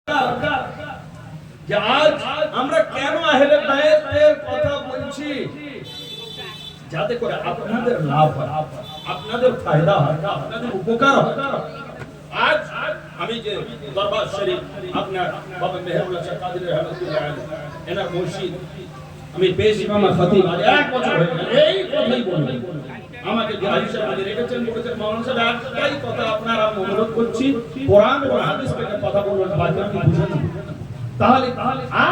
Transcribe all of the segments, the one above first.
যে আজ আমরা কেন আহলে বায়াতের কথা বলছি, যাতে করে আপনাদের লাভ হয়, আপনাদের ফায়দা হয়, আপনাদের উপকার হয়। আজ আমি যে দরবার শরীফ আপনার বাবা মেহেরুল্লাহ শাহ কাদরী রহমাতুল্লাহ আলাইহি এনার মসজিদ আমি পেশ ইমাম খতিব আজ 1 বছর হয়ে গেল এই কথাই বলবেন। আমাকে যে হাদিস সাহেব রেখেছেন বলেছেন মাওলানা সাহেব একটাই কথা আপনারা আমি অনুরোধ করছি, কোরআন এবং হাদিস থেকে কথা বলবেন, বাকি আমি বুঝেন। তাহলে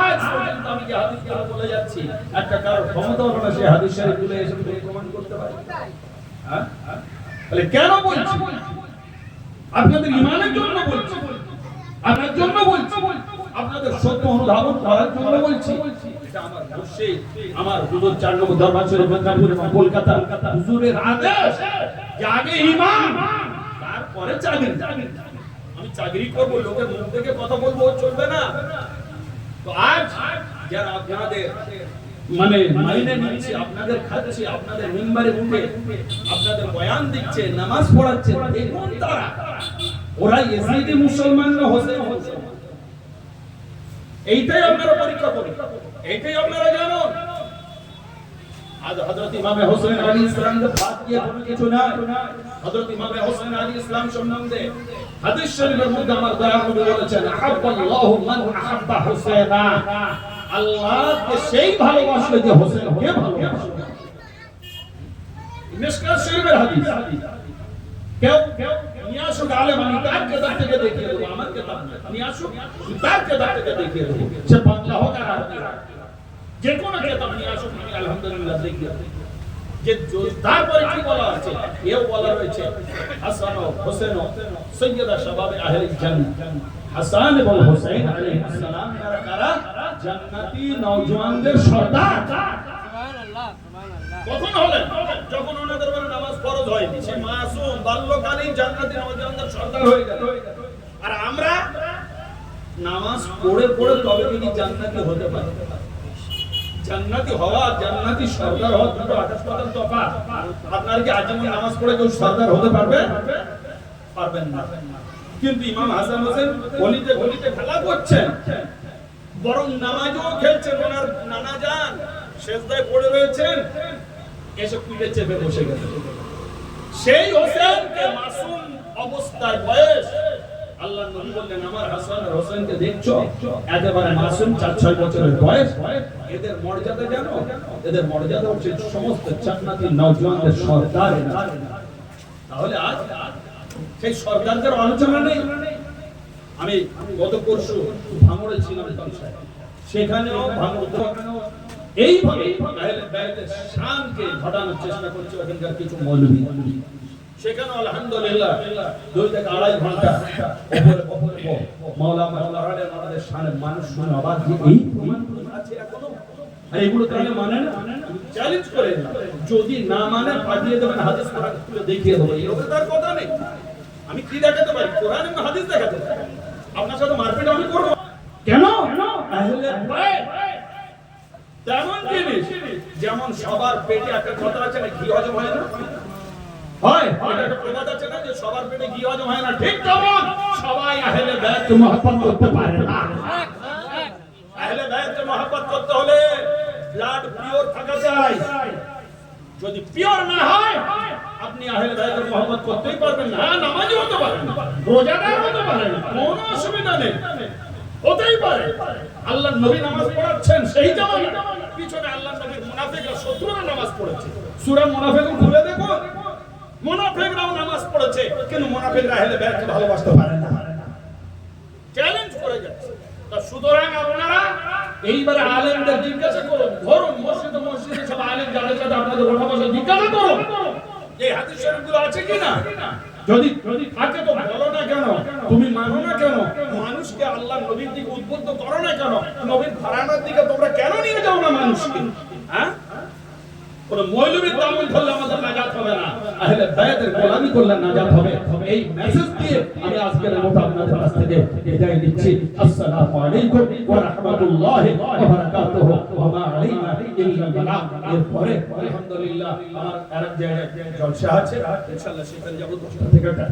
আজ পর্যন্ত আমি যে হাদিস কথা বলে যাচ্ছি একটা কারো ক্ষমতা হলো না সেই হাদিস শরীফ গুলো এসে প্রমাণ করতে পারে। হ্যাঁ, তাহলে কেন বলছি? আপনাদের ঈমানের জন্য বলছি, আপনার জন্য বলছি, আপনাদের সত্য অনুধাবন করার জন্য বলছি। এটা আমার মুর্শিদ, আমার হুজুর 4 নম্বর দরবার শরীফ মেদিনীপুর এবং কলকাতা হুজুরের আদেশ যে আগে ঈমান তারপরে চাকরি। আমি চাকরি করব, লোকের মুখ থেকে কথা বলবো চলবে না। তো আজ যারা আপনাদের মানে মাইনে নিচ্ছে, আপনাদের খাচ্ছে, আপনাদের মিম্বারে উঠে আপনাদের বয়ান দিচ্ছে, নামাজ পড়াচ্ছে, দেখুন তারা ওরা ইয়েজিদি মুসলমান না হোসেন মুসলমান। এইটাই আপনারা পরীক্ষা করুন, এইটাই আপনারা জানুন। আজ হযরত ইমাম হোসেন আলী ইসলাম এর বাদ দিয়ে কোনো কিছু না। হযরত ইমাম হোসেন আলী ইসলাম সম্বন্ধে হাদিস শরীফের মধ্যে আমার দয়ার নবী বলেছেন আহাব্বাল্লাহু মান আহাব্বা হুসাইনা, আল্লাহকে সেই ভালোবাসবে যে হোসেনকে ভালোবাসে। মিশকাত শরীফের হাদিস। কেউ নিয়ে আসুক আলেম, আমি তার কিতাব থেকে দেখিয়ে দেবো, আমার কিতাব না, নিয়ে আসুক তার কিতাব থেকে দেখিয়ে দেবো, সে বাংলা হোক আর আরবি হোক, যে কোনো কিতাব নিয়ে আসুক, আমি আলহামদুলিল্লাহ দেখিয়ে দেবো। যে তারপরে কি বলা আছে, এও বলা রয়েছে হাসান ও হোসেন সৈয়দা শাবাবে আহলে জান্নাত। হাসান এবং হোসেন আলাইহিস সালাম কারা? জান্নাতি নওজওয়ানদের সর্দার। সুবহানাল্লাহ, সুবহানাল্লাহ। কখন হলেন? যখন ওনাদের উপর নামাজ ফরজ হয়নি, সে মাসুম বাল্যকালীন জান্নাতি নওজওয়ানদের সর্দার হয়ে গেল। আর আমরা নামাজ পড়ে পড়ে তবে কি জান্নাতি হতে পারি? জান্নাতি হওয়া জান্নাতি সর্দার হওয়া দুটো আকাশ-পাতাল তফাৎ। আপনার কি আজীবন নামাজ পড়ে কেউ সর্দার হতে পারবে? পারবেন না। কিন্তু ইমাম হাসান হোসেন গলিতে গলিতে খেলা করছেন, বরং নামাজও খেলছেন। ওনার নানা যান সেজদায় পড়ে রয়েছেন, এসে পিঠে চেপে বসে গেছে। সেই হোসেনকে মাসুম অবস্থায় বয়স আল্লাহর নবী বললেন আমার হাসান আর হোসেনকে দেখছো একেবারে মাসুম 4-6 বছরের বয়স, এদের মর্যাদা জানো? এদের মর্যাদা হচ্ছে সমস্ত জান্নাতি নওজওয়ানদের সর্দার। তাহলে আজ সেই সর্দারদের আলোচনা নেই। আমি গত পরশু ভাঙড়ে ছিলাম, সেখানেও এইভাবে আহলে বায়াতের শানকে ঘটানোর চেষ্টা করছে ওখানকার কিছু মৌলভী। সেখানে আলহামদুলিল্লাহ 2 থেকে 2.5 ঘন্টা উপরে মাওলানাদের শানে মানুষ শুনে অবাক যে এই প্রমাণগুলো আছে এখনো, আর এগুলো তাহলে মানে না। চ্যালেঞ্জ করে যদি না মানে পাঠিয়ে দেবেন, হাদিস কোরআন খুলে দেখিয়ে দেবো, এরকম তার কথা নেই। আমি কি দেখাতে পারি? কোরআন এবং হাদিস দেখাতে পারি। আপনার সাথে মারপিট আমি করব কেন? আহলে বায়াত তেমন জিনিস, যেমন সবার পেটে একটা কথা আছে না, ঘি হজম হয় না? হয়, একটা প্রবাদ আছে না যে সবার পেটে ঘি হজম হয় না, ঠিক তেমন সবাই আহলে বায়াতকে মহব্বত করতে পারে না। আহলে বায়াতকে মহব্বত করতে হলে ব্লাড পিওর থাকা চাই। যদি পিওর না হয় আপনি আহলে বায়াতের মহব্বত করতেই পারবেন না। নামাজি হতে পারেন, রোজাদার হতে পারেন, কোনো অসুবিধা নেই, হতেই পারে। আল্লাহর নবী নামাজ পড়াচ্ছেন, সেই জামানা পিছনে আল্লাহর নবীর মুনাফিকরা শত্রুরা নামাজ পড়েছে। সূরা মুনাফিক খুলে দেখো, মুনাফিকরাও নামাজ পড়েছে, কিন্তু মুনাফিকরা আহলে বায়াতকে ভালোবাসতে পারে না। চ্যালেঞ্জ করে যাচ্ছে। তা সুতরাং আপনারা এইবারে আলেমদের জিজ্ঞাসা করুন, ধরুন মসজিদে মসজিদে সব আলেম যাদের সাথে আপনাদের ওঠা বসা জিজ্ঞাসা করুন এই হাদিস শরীফগুলো আছে কিনা। যদি থাকে তো বলো না কেন? তুমি মানো না কেন? মানুষকে আল্লাহর নবীর দিকে উদ্বুদ্ধ করো না কেন? নবীর ঘরানার দিকে তোমরা কেন নিয়ে যাও না মানুষকে? হ্যাঁ, কোন মৌলবীর দামন ধরলে আমাদের নাজাত হবে না, আহলে বায়াতের গোলামি করলে নাজাত হবে। এই মেসেজ দিয়ে আমি আজকের মতো আপনাদের কাছ থেকে বিদায় নিচ্ছি। আসসালামু আলাইকুম ওয়া রাহমাতুল্লাহি ওয়া বারাকাতুহু। ওয়া মা আলাইনা ইল্লাল বালাগ। এরপরে আলহামদুলিল্লাহ আমার আরেক জায়গায় জলসা আছে, ইনশাআল্লাহ সেখানে যাব 10টা থেকে 1টা।